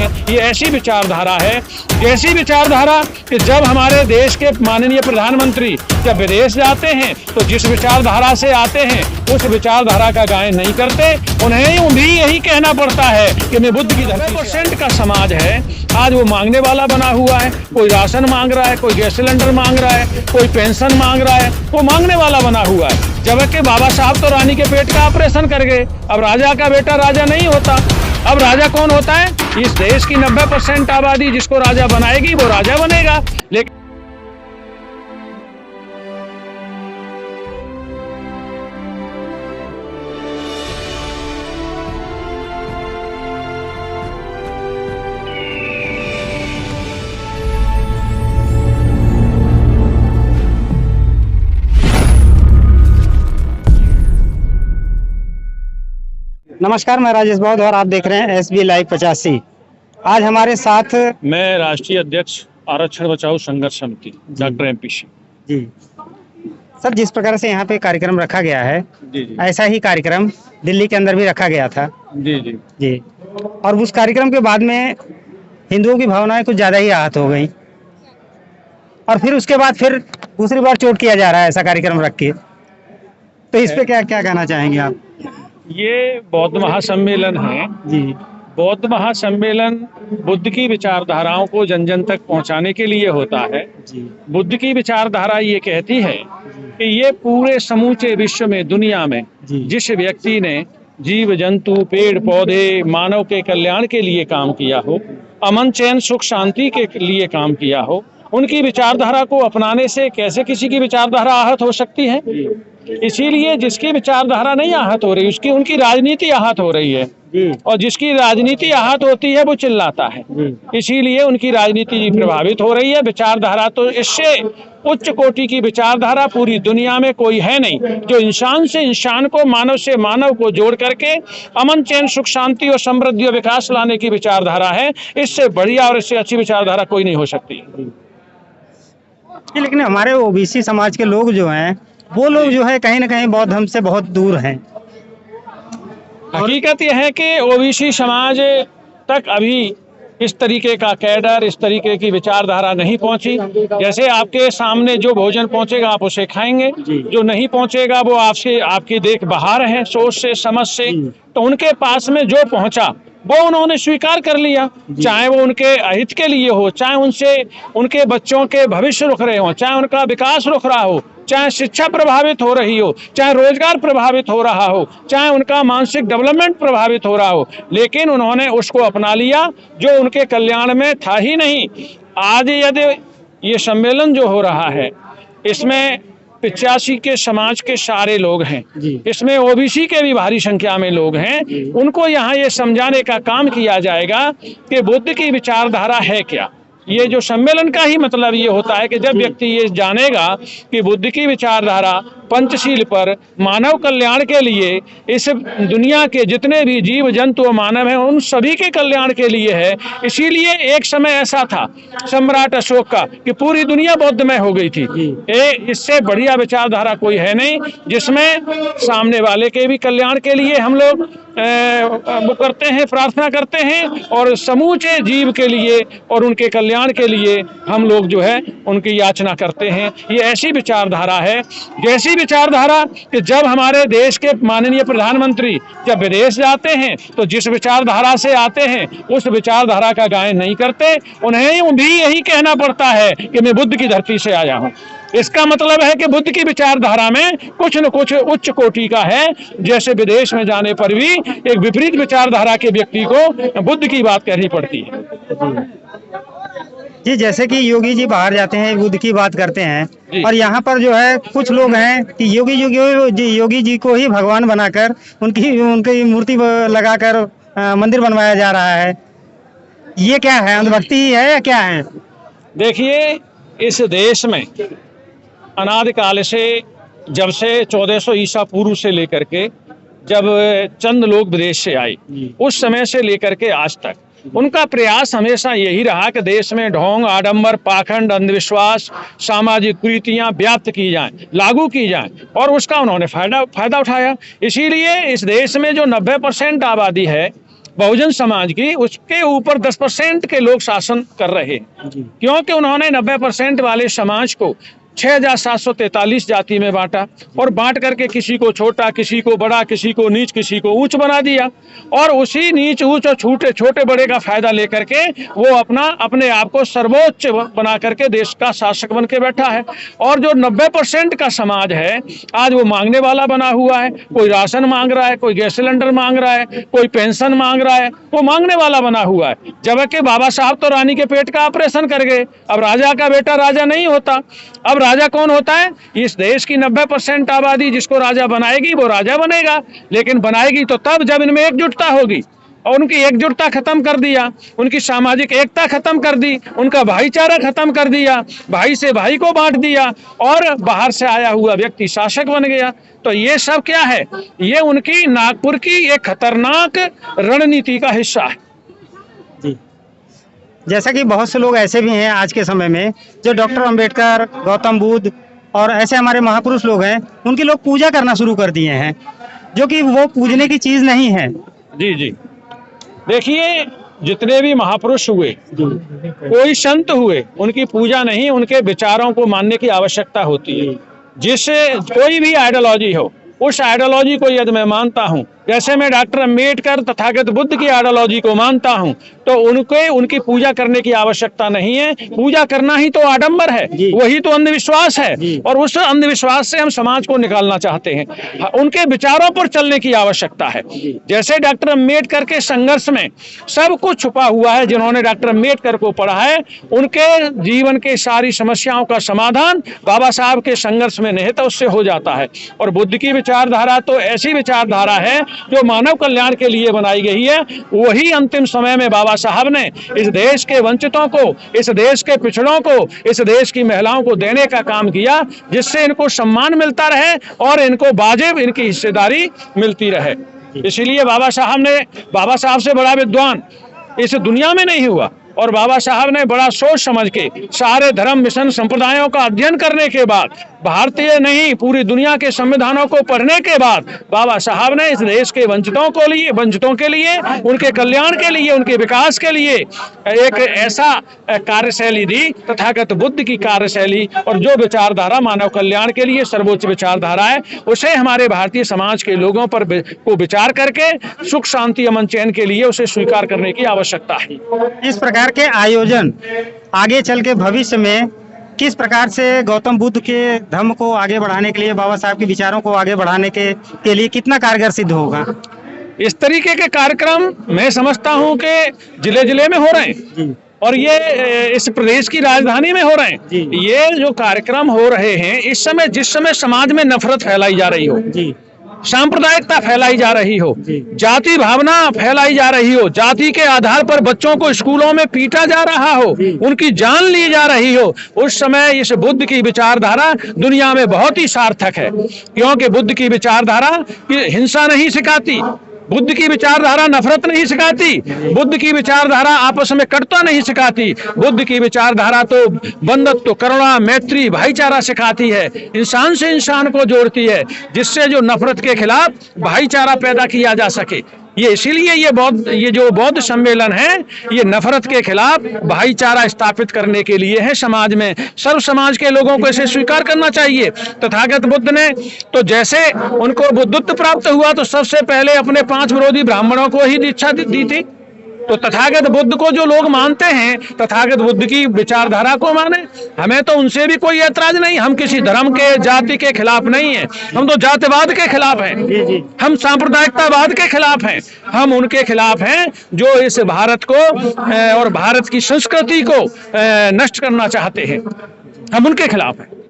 हैं। ये ऐसी विचारधारा है, ऐसी विचारधारा कि जब हमारे देश के माननीय प्रधानमंत्री जब विदेश जाते हैं तो जिस विचारधारा से आते हैं उस विचारधारा का गायन नहीं करते। उन्हें भी यही कहना पड़ता है कि मैं बुद्ध की धरती। 90% का समाज है आज वो मांगने वाला बना हुआ है। कोई राशन मांग रहा है, कोई गैस सिलेंडर मांग रहा है, कोई पेंशन मांग रहा है, वो मांगने वाला बना हुआ है। जबकि बाबा साहब तो रानी के पेट का ऑपरेशन कर गए। अब राजा का बेटा राजा नहीं होता। अब राजा कौन होता है? इस देश की 90% आबादी जिसको राजा बनाएगी वो राजा बनेगा। लेकिन नमस्कार, मैं राजेश बौद्ध और आप देख रहे हैं SB लाइव 85। आज हमारे साथ मैं राष्ट्रीय अध्यक्ष आरक्षण बचाओ संघर्ष समिति doctor MP Singh ji. Sir, जिस प्रकार से यहाँ पे कार्यक्रम रखा गया है जी। ऐसा ही कार्यक्रम दिल्ली के अंदर भी रखा गया था जी। और उस कार्यक्रम के बाद में हिंदुओं की भावनाएं कुछ ज्यादा ही आहत हो गई और फिर उसके बाद फिर दूसरी बार चोट किया जा रहा है ऐसा कार्यक्रम रख के। तो इस पे क्या क्या कहना चाहेंगे आप? ये बौद्ध महासम्मेलन है जी। बौद्ध महासम्मेलन बुद्ध की विचारधाराओं को जन जन तक पहुंचाने के लिए होता है जी। बुद्ध की विचारधारा ये कहती है कि ये पूरे समूचे विश्व में, दुनिया में जिस व्यक्ति ने जीव जंतु, पेड़ पौधे, मानव के कल्याण के लिए काम किया हो, अमन चैन सुख शांति के लिए काम किया हो, उनकी विचारधारा को अपनाने से कैसे किसी की विचारधारा आहत हो सकती है? इसीलिए जिसकी विचारधारा नहीं आहत हो रही उनकी राजनीति आहत हो रही है और जिसकी राजनीति आहत होती है वो चिल्लाता है। इसीलिए उनकी राजनीति प्रभावित हो रही है। विचारधारा तो इससे उच्च कोटि की विचारधारा पूरी दुनिया में कोई है नहीं, जो इंसान से इंसान को, मानव से मानव को जोड़ करके अमन चैन सुख शांति और समृद्धि और विकास लाने की विचारधारा है। इससे बढ़िया और इससे अच्छी विचारधारा कोई नहीं हो सकती। लेकिन हमारे OBC समाज के लोग जो हैं वो लोग जो है कहीं ना कहीं बौद्ध धर्म से बहुत दूर हैं। हकीकत यह है कि OBC समाज तक अभी इस तरीके का कैडर, इस तरीके की विचारधारा नहीं पहुंची। जैसे आपके सामने जो भोजन पहुंचेगा आप उसे खाएंगे, जो नहीं पहुंचेगा वो आपकी देख बाहर है, सोच से, समझ से। तो उनके पास में जो पहुंचा वो उन्होंने स्वीकार कर लिया, चाहे वो उनके अहित के लिए हो, चाहे उनसे उनके बच्चों के भविष्य रुक रहे हो, चाहे उनका विकास रुक रहा हो, चाहे शिक्षा प्रभावित हो रही हो, चाहे रोजगार प्रभावित हो रहा हो, चाहे उनका मानसिक डेवलपमेंट प्रभावित हो रहा हो, लेकिन उन्होंने उसको अपना लिया जो उनके कल्याण में था ही नहीं। आज यदि ये सम्मेलन जो हो रहा है इसमें 85 के समाज के सारे लोग हैं, इसमें OBC के भी भारी संख्या में लोग हैं। उनको यहाँ ये समझाने का काम किया जाएगा कि बुद्ध की विचारधारा है क्या। ये जो सम्मेलन का ही मतलब ये होता है कि जब व्यक्ति ये जानेगा कि बुद्ध की विचारधारा पंचशील पर मानव कल्याण के लिए, इस दुनिया के जितने भी जीव जंतु और मानव हैं उन सभी के कल्याण के लिए है। इसीलिए एक समय ऐसा था सम्राट अशोक का कि पूरी दुनिया बौद्धमय हो गई थी। इससे बढ़िया विचारधारा कोई है नहीं जिसमें सामने वाले के भी कल्याण के लिए हम लोग वो करते हैं, प्रार्थना करते हैं और समूचे जीव के लिए और उनके कल्याण के लिए हम लोग जो है उनकी याचना करते हैं। ये ऐसी विचारधारा है, जैसी विचारधारा कि जब हमारे देश के माननीय प्रधानमंत्री जब विदेश जाते हैं तो जिस विचारधारा से आते हैं उस विचारधारा का गायन नहीं करते। उन्हें भी यही कहना पड़ता है कि मैं बुद्ध की धरती से आया हूँ। इसका मतलब है कि बुद्ध की विचारधारा में कुछ न कुछ उच्च कोटि का है। जैसे विदेश में जाने पर भी एक विपरीत विचारधारा के व्यक्ति को बुद्ध की बात कहनी पड़ती है। जी, जैसे कि योगी जी बाहर जाते हैं, बुद्ध की बात करते हैं और यहाँ पर जो है कुछ लोग हैं कि योगी जी को ही भगवान बनाकर उनकी मूर्ति लगाकर मंदिर बनवाया जा रहा है। ये क्या है, अंधभक्ति ही है या क्या है? देखिए, इस देश में अनादिकाल से, जब से 1400 ईसा पूर्व से लेकर के जब चंद लोग विदेश से आए उस समय से लेकर के आज तक उनका प्रयास हमेशा यही रहा कि देश में ढोंग, आडंबर, पाखंड, अंधविश्वास, सामाजिक कुरीतियां व्याप्त की जाएं, लागू की जाएं और उसका उन्होंने फायदा उठाया। इसीलिए इस देश में जो 90% आबादी है बहुजन समाज की, उसके ऊपर 10% के लोग शासन कर रहे हैं, क्योंकि उन्होंने 90% वाले समाज को 6743 जाति में बांटा और बांट करके किसी को छोटा, किसी को बड़ा, किसी को नीच, किसी को ऊंच बना दिया। और उसी नीच ऊंच और छोटे छोटे बड़े का फायदा लेकर के वो अपने आप को सर्वोच्च बना करके देश का शासक बन के बैठा है। और जो 90% का समाज है आज वो मांगने वाला बना हुआ है। कोई राशन मांग रहा है, कोई गैस सिलेंडर मांग रहा है, कोई पेंशन मांग रहा है, वो मांगने वाला बना हुआ है। जबकि बाबा साहब तो रानी के पेट का ऑपरेशन कर गए। अब राजा का बेटा राजा नहीं होता। अब राजा कौन होता है? इस देश की 90% आबादी जिसको राजा बनाएगी वो राजा बनेगा, लेकिन बनाएगी तो तब जब इनमें एकजुटता होगी। और उनकी एकजुटता खत्म कर दिया, उनकी सामाजिक एकता खत्म कर दी, उनका भाईचारा खत्म कर दिया, भाई से भाई को बांट दिया और बाहर से आया हुआ व्यक्ति शासक बन गया। तो ये सब क्या है? ये उनकी नागपुर की एक खतरनाक रणनीति का हिस्सा है। जी, जैसा कि बहुत से लोग ऐसे भी हैं आज के समय में जो डॉक्टर अंबेडकर, गौतम बुद्ध और ऐसे हमारे महापुरुष लोग हैं, उनकी लोग पूजा करना शुरू कर दिए हैं, जो कि वो पूजने की चीज नहीं है। जी जी, देखिए जितने भी महापुरुष हुए, कोई संत हुए, उनकी पूजा नहीं, उनके विचारों को मानने की आवश्यकता होती है। जिससे कोई भी आइडियोलॉजी हो, उस आइडियोलॉजी को यदि मैं मानता हूँ, जैसे मैं डॉक्टर अंबेडकर तथागत बुद्ध की आइडियोलॉजी को मानता हूँ, तो उनकी पूजा करने की आवश्यकता नहीं है। पूजा करना ही तो आडंबर है, वही तो अंधविश्वास है, और उस अंधविश्वास से हम समाज को निकालना चाहते हैं। उनके विचारों पर चलने की आवश्यकता है। जैसे डॉक्टर अंबेडकर के संघर्ष में सब कुछ छुपा हुआ है। जिन्होंने डॉक्टर अंबेडकर को पढ़ा है, उनके जीवन के सारी समस्याओं का समाधान बाबा साहब के संघर्ष में निहित उससे हो जाता है। और बुद्ध की विचारधारा तो ऐसी विचारधारा है जो मानव कल्याण के लिए बनाई गई है। वही अंतिम समय में बाबा साहब ने इस देश के वंचितों को, इस देश के पिछड़ों को, इस देश की महिलाओं को देने का काम किया, जिससे इनको सम्मान मिलता रहे और इनको वाजिब इनकी हिस्सेदारी मिलती रहे। इसीलिए बाबा साहब से बड़ा विद्वान इस दुनिया में नहीं हुआ। और बाबा साहब ने बड़ा सोच समझ के सारे धर्म मिशन संप्रदायों का अध्ययन करने के बाद, भारतीय नहीं पूरी दुनिया के संविधानों को पढ़ने के बाद, बाबा साहब ने इस देश के वंचितों के लिए, उनके कल्याण के लिए, उनके विकास के लिए एक ऐसा कार्यशैली दी, तथागत बुद्ध की कार्यशैली। और जो विचारधारा मानव कल्याण के लिए सर्वोच्च विचारधारा है, उसे हमारे भारतीय समाज के लोगों पर को विचार करके सुख शांति अमन चैन के लिए उसे स्वीकार करने की आवश्यकता है। इस प्रकार के आयोजन आगे चल के भविष्य में किस प्रकार से गौतम बुद्ध के धर्म को आगे बढ़ाने के लिए, बाबा साहब के विचारों को आगे बढ़ाने के लिए कितना कारगर सिद्ध होगा? इस तरीके के कार्यक्रम मैं समझता हूं कि जिले जिले में हो रहे हैं और ये इस प्रदेश की राजधानी में हो रहे हैं। ये जो कार्यक्रम हो रहे हैं इस समय, जिस समय समाज में नफरत फैलाई जा रही हो, सांप्रदायिकता फैलाई जा रही हो, जाति भावना फैलाई जा रही हो, जाति के आधार पर बच्चों को स्कूलों में पीटा जा रहा हो, उनकी जान ली जा रही हो, उस समय इस बुद्ध की विचारधारा दुनिया में बहुत ही सार्थक है। क्योंकि बुद्ध की विचारधारा हिंसा नहीं सिखाती, बुद्ध की विचारधारा नफरत नहीं सिखाती, बुद्ध की विचारधारा आपस में कटुता नहीं सिखाती, बुद्ध की विचारधारा तो बंधुत्व, करुणा, मैत्री, भाईचारा सिखाती है, इंसान से इंसान को जोड़ती है, जिससे जो नफरत के खिलाफ भाईचारा पैदा किया जा सके। ये इसीलिए ये जो बौद्ध सम्मेलन है, ये नफरत के खिलाफ भाईचारा स्थापित करने के लिए है समाज में। सर्व समाज के लोगों को इसे स्वीकार करना चाहिए। तथागत बुद्ध ने तो जैसे उनको बुद्धत्व प्राप्त हुआ तो सबसे पहले अपने 5 विरोधी ब्राह्मणों को ही दीक्षा दी थी। तो तथागत बुद्ध को जो लोग मानते हैं, तथागत बुद्ध की विचारधारा को माने, हमें तो उनसे भी कोई ऐतराज नहीं। हम किसी धर्म के, जाति के खिलाफ नहीं है, हम तो जातिवाद के खिलाफ हैं, हम सांप्रदायिकतावाद के खिलाफ हैं, हम उनके खिलाफ हैं जो इस भारत को और भारत की संस्कृति को नष्ट करना चाहते हैं। हम उनके खिलाफ हैं।